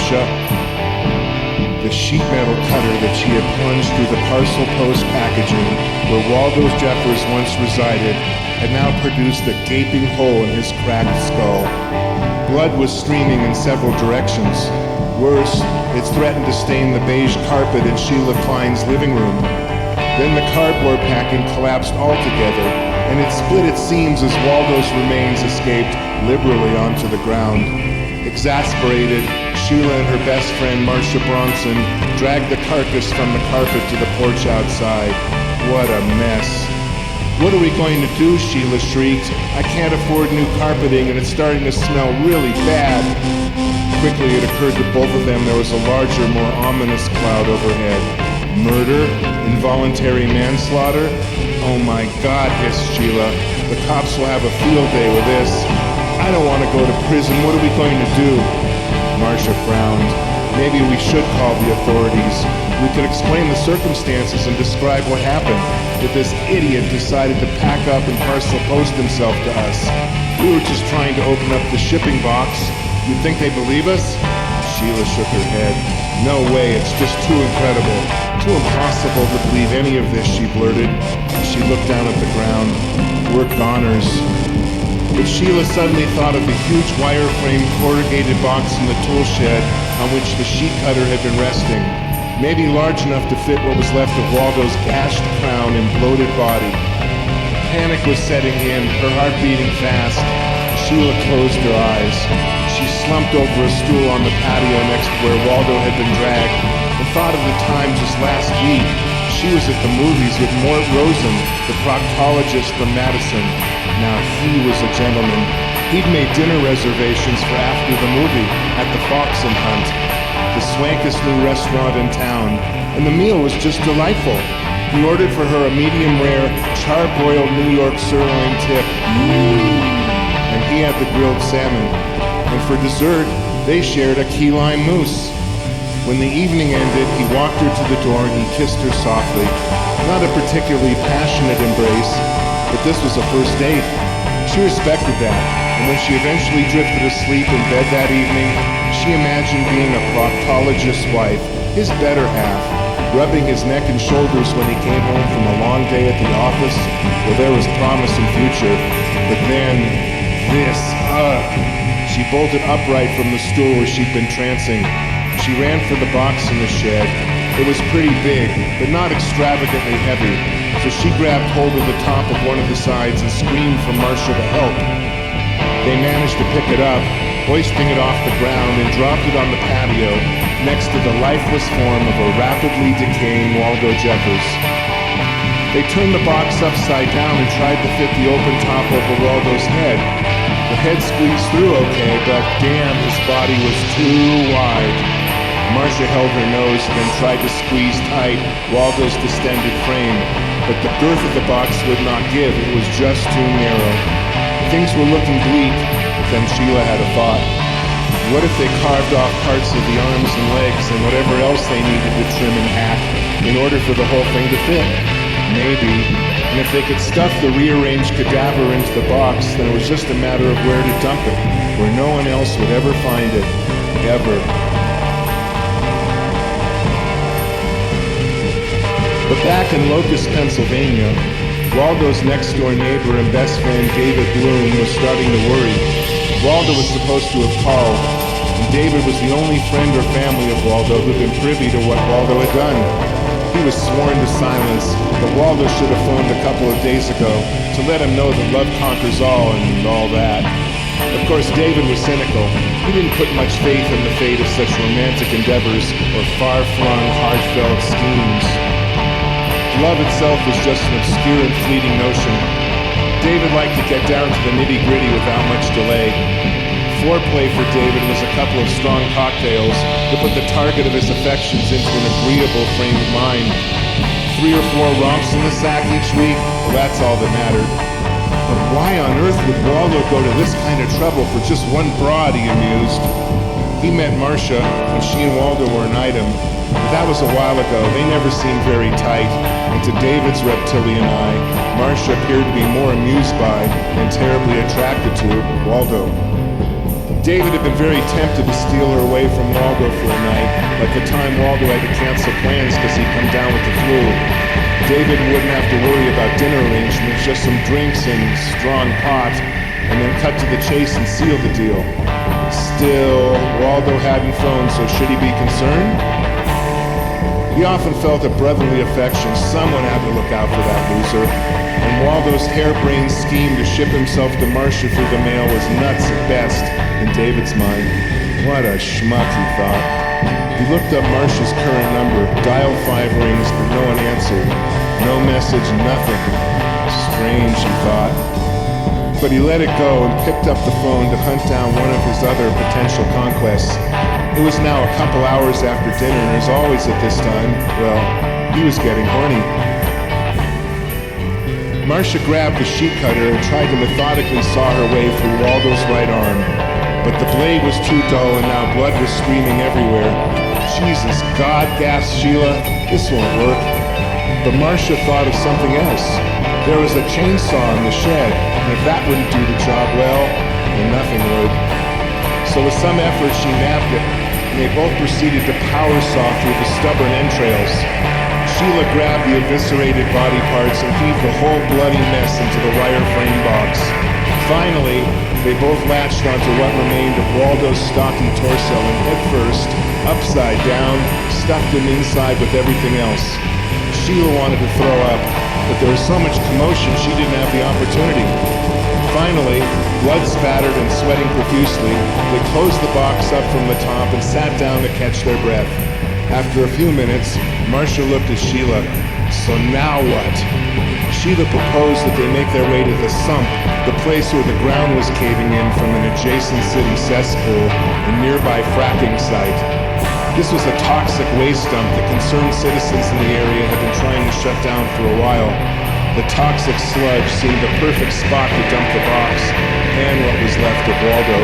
Marcia. The sheet metal cutter that she had plunged through the parcel post packaging where Waldo Jeffers once resided had now produced a gaping hole in his cracked skull. Blood was streaming in several directions. Worse, it threatened to stain the beige carpet in Sheila Klein's living room. Then the cardboard packing collapsed altogether, and it split its seams as Waldo's remains escaped liberally onto the ground. Exasperated, Sheila and her best friend Marcia Bronson dragged the carcass from the carpet to the porch outside. What a mess. "What are we going to do?" Sheila shrieked. "I can't afford new carpeting and it's starting to smell really bad." Quickly it occurred to both of them there was a larger, more ominous cloud overhead. Murder? Involuntary manslaughter? "Oh my God," hissed Sheila. "The cops will have a field day with this. I don't want to go to prison. What are we going to do?" Marcia frowned. "Maybe we should call the authorities. We could explain the circumstances and describe what happened. That this idiot decided to pack up and parcel post himself to us. We were just trying to open up the shipping box. You think they believe us?" Sheila shook her head. "No way, it's just too incredible. Too impossible to believe any of this," she blurted. She looked down at the ground. "Worked honors." But Sheila suddenly thought of the huge wire-frame corrugated box in the tool shed on which the sheet cutter had been resting, maybe large enough to fit what was left of Waldo's gashed crown and bloated body. Panic was setting in, her heart beating fast. Sheila closed her eyes. She slumped over a stool on the patio next to where Waldo had been dragged and thought of the time just last week. She was at the movies with Mort Rosen, the proctologist from Madison. Now he was a gentleman. He'd made dinner reservations for after the movie at the Fox and Hunt, the swankest new restaurant in town, and the meal was just delightful. He ordered for her a medium-rare, charbroiled New York sirloin tip, and he had the grilled salmon. And for dessert, they shared a key lime mousse. When the evening ended, he walked her to the door and he kissed her softly. Not a particularly passionate embrace, but this was a first date. She respected that, and when she eventually drifted asleep in bed that evening, she imagined being a proctologist's wife, his better half, rubbing his neck and shoulders when he came home from a long day at the office where there was promise and future. But then, this, She bolted upright from the stool where she'd been trancing. She ran for the box in the shed. It was pretty big, but not extravagantly heavy, so she grabbed hold of the top of one of the sides and screamed for Marcia to help. They managed to pick it up, hoisting it off the ground, and dropped it on the patio next to the lifeless form of a rapidly decaying Waldo Jeffers. They turned the box upside down and tried to fit the open top over Waldo's head. The head squeezed through okay, but damn, his body was too wide. Marcia held her nose and then tried to squeeze tight Waldo's distended frame, but the girth of the box would not give. It was just too narrow. Things were looking bleak, but then Sheila had a thought. What if they carved off parts of the arms and legs and whatever else they needed to trim and hack in order for the whole thing to fit? Maybe. And if they could stuff the rearranged cadaver into the box, then it was just a matter of where to dump it, where no one else would ever find it. Ever. But back in Locust, Pennsylvania, Waldo's next-door neighbor and best friend David Bloom was starting to worry. Waldo was supposed to have called, and David was the only friend or family of Waldo who'd been privy to what Waldo had done. He was sworn to silence, but Waldo should have phoned a couple of days ago to let him know that love conquers all and all that. Of course, David was cynical. He didn't put much faith in the fate of such romantic endeavors or far-flung, heartfelt schemes. Love itself was just an obscure and fleeting notion. David liked to get down to the nitty-gritty without much delay. Foreplay for David was a couple of strong cocktails to put the target of his affections into an agreeable frame of mind. 3 or 4 romps in the sack each week, well, that's all that mattered. But why on earth would Waldo go to this kind of trouble for just one broad, he amused. He met Marcia when she and Waldo were an item, but that was a while ago. They never seemed very tight, and to David's reptilian eye, Marcia appeared to be more amused by and terribly attracted to Waldo. David had been very tempted to steal her away from Waldo for a night, like the time Waldo had to cancel plans because he'd come down with the flu. David wouldn't have to worry about dinner arrangements, just some drinks and strong pot, and then cut to the chase and seal the deal. Still, Waldo hadn't phoned, so should he be concerned? He often felt a brotherly affection. Someone had to look out for that loser. And Waldo's harebrained scheme to ship himself to Marcia through the mail was nuts at best, in David's mind. What a schmuck, he thought. He looked up Marcia's current number, dialed 5 rings, but no one answered. No message, nothing. Strange, he thought. But he let it go and picked up the phone to hunt down one of his other potential conquests. It was now a couple hours after dinner, and as always at this time, well, he was getting horny. Marcia grabbed the sheet cutter and tried to methodically saw her way through Waldo's right arm. But the blade was too dull and now blood was streaming everywhere. Jesus, God, gasped Sheila, this won't work. But Marcia thought of something else. There was a chainsaw in the shed, and if that wouldn't do the job well, then nothing would. So with some effort she nabbed it, and they both proceeded to power saw through the stubborn entrails. Sheila grabbed the eviscerated body parts and heaved the whole bloody mess into the wire frame box. Finally, they both latched onto what remained of Waldo's stocky torso and head first, upside down, stuffed him inside with everything else. Sheila wanted to throw up, but there was so much commotion she didn't have the opportunity. Finally, blood spattered and sweating profusely, they closed the box up from the top and sat down to catch their breath. After a few minutes, Marcia looked at Sheila. So now what? Sheila proposed that they make their way to the sump, the place where the ground was caving in from an adjacent city cesspool and nearby fracking site. This was a toxic waste dump that concerned citizens in the area had been trying to shut down for a while. The toxic sludge seemed the perfect spot to dump the box and what was left of Waldo.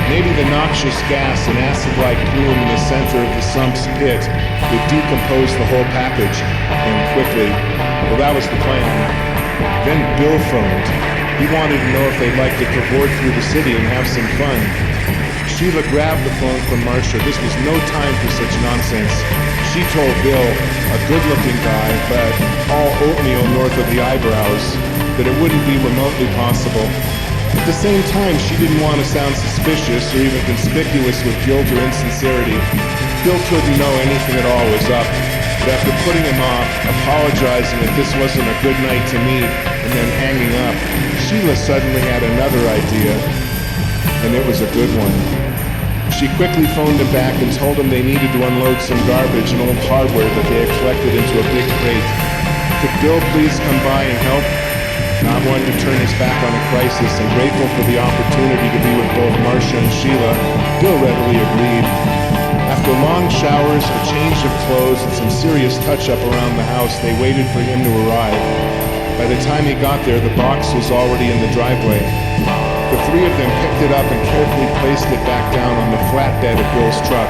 Maybe the noxious gas and acid-like plume in the center of the sump's pit would decompose the whole package, and quickly. Well, that was the plan. Then Bill phoned. He wanted to know if they'd like to cavort through the city and have some fun. Sheila grabbed the phone from Marcia. This was no time for such nonsense. She told Bill, a good-looking guy, but all oatmeal north of the eyebrows, that it wouldn't be remotely possible. At the same time, she didn't want to sound suspicious or even conspicuous with guilt or insincerity. Bill couldn't know anything at all was up, but after putting him off, apologizing that this wasn't a good night to meet, and then hanging up, Sheila suddenly had another idea, and it was a good one. She quickly phoned him back and told him they needed to unload some garbage and old hardware that they had collected into a big crate. Could Bill please come by and help? Not wanting to turn his back on a crisis and grateful for the opportunity to be with both Marcia and Sheila, Bill readily agreed. After long showers, a change of clothes, and some serious touch-up around the house, they waited for him to arrive. By the time he got there, the box was already in the driveway. The three of them picked it up and carefully placed it back down on the flatbed of Bill's truck.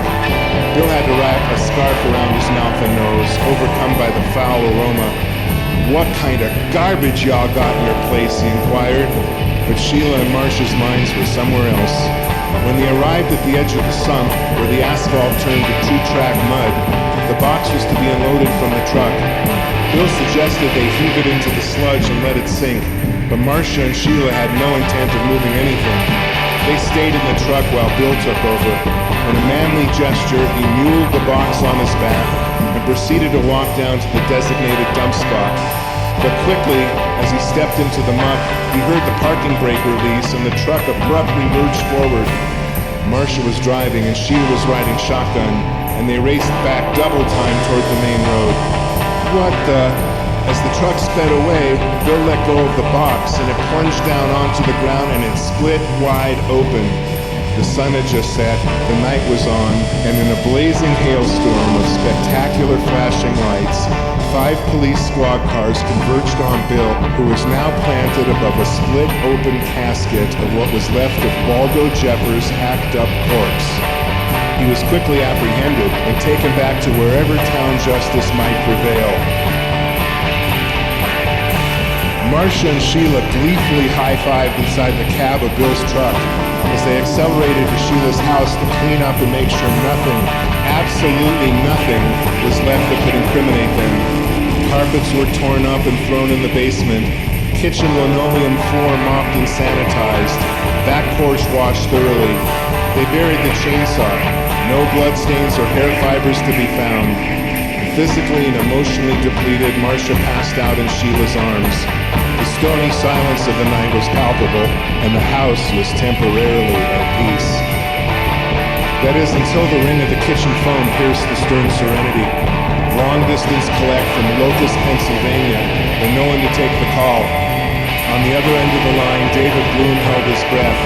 Bill had to wrap a scarf around his mouth and nose, overcome by the foul aroma. "What kind of garbage y'all got in your place?" he inquired. But Sheila and Marcia's minds were somewhere else. When they arrived at the edge of the sump, where the asphalt turned to two-track mud, the box was to be unloaded from the truck. Bill suggested they heave it into the sludge and let it sink, but Marcia and Sheila had no intent of moving anything. They stayed in the truck while Bill took over. In a manly gesture, he muled the box on his back and proceeded to walk down to the designated dump spot. But quickly, as he stepped into the muck, he heard the parking brake release and the truck abruptly lurched forward. Marcia was driving and Sheila was riding shotgun, and they raced back double time toward the main road. What the... As the truck sped away, Bill let go of the box and it plunged down onto the ground and it split wide open. The sun had just set, the night was on, and in a blazing hailstorm of spectacular flashing lights, 5 police squad cars converged on Bill, who was now planted above a split open casket of what was left of Waldo Jeffers' hacked up corpse. He was quickly apprehended and taken back to wherever town justice might prevail. Marcia and Sheila gleefully high-fived inside the cab of Bill's truck as they accelerated to Sheila's house to clean up and make sure nothing, absolutely nothing, was left that could incriminate them. Carpets were torn up and thrown in the basement. Kitchen linoleum floor mopped and sanitized. Back porch washed thoroughly. They buried the chainsaw. No bloodstains or hair fibers to be found. Physically and emotionally depleted, Marcia passed out in Sheila's arms. The stony silence of the night was palpable, and the house was temporarily at peace. That is, until the ring of the kitchen phone pierced the stern serenity. Long distance collect from Locust, Pennsylvania, and no one to take the call. On the other end of the line, David Bloom held his breath.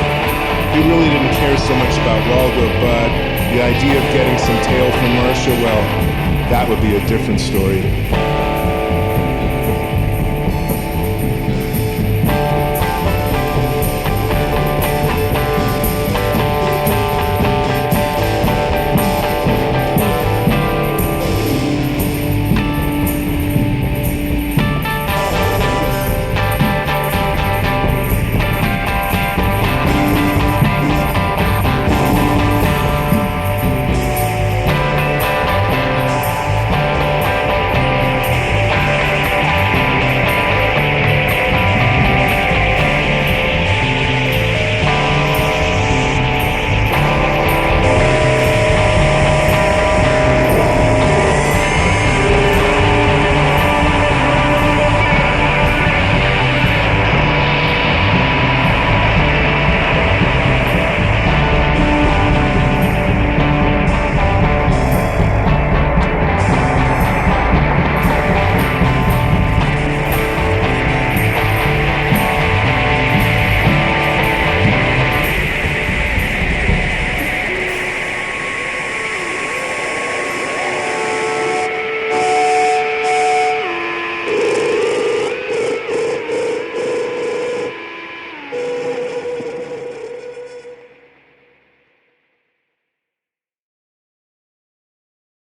He really didn't care so much about Waldo, but the idea of getting some tail from Marcia, well, that would be a different story.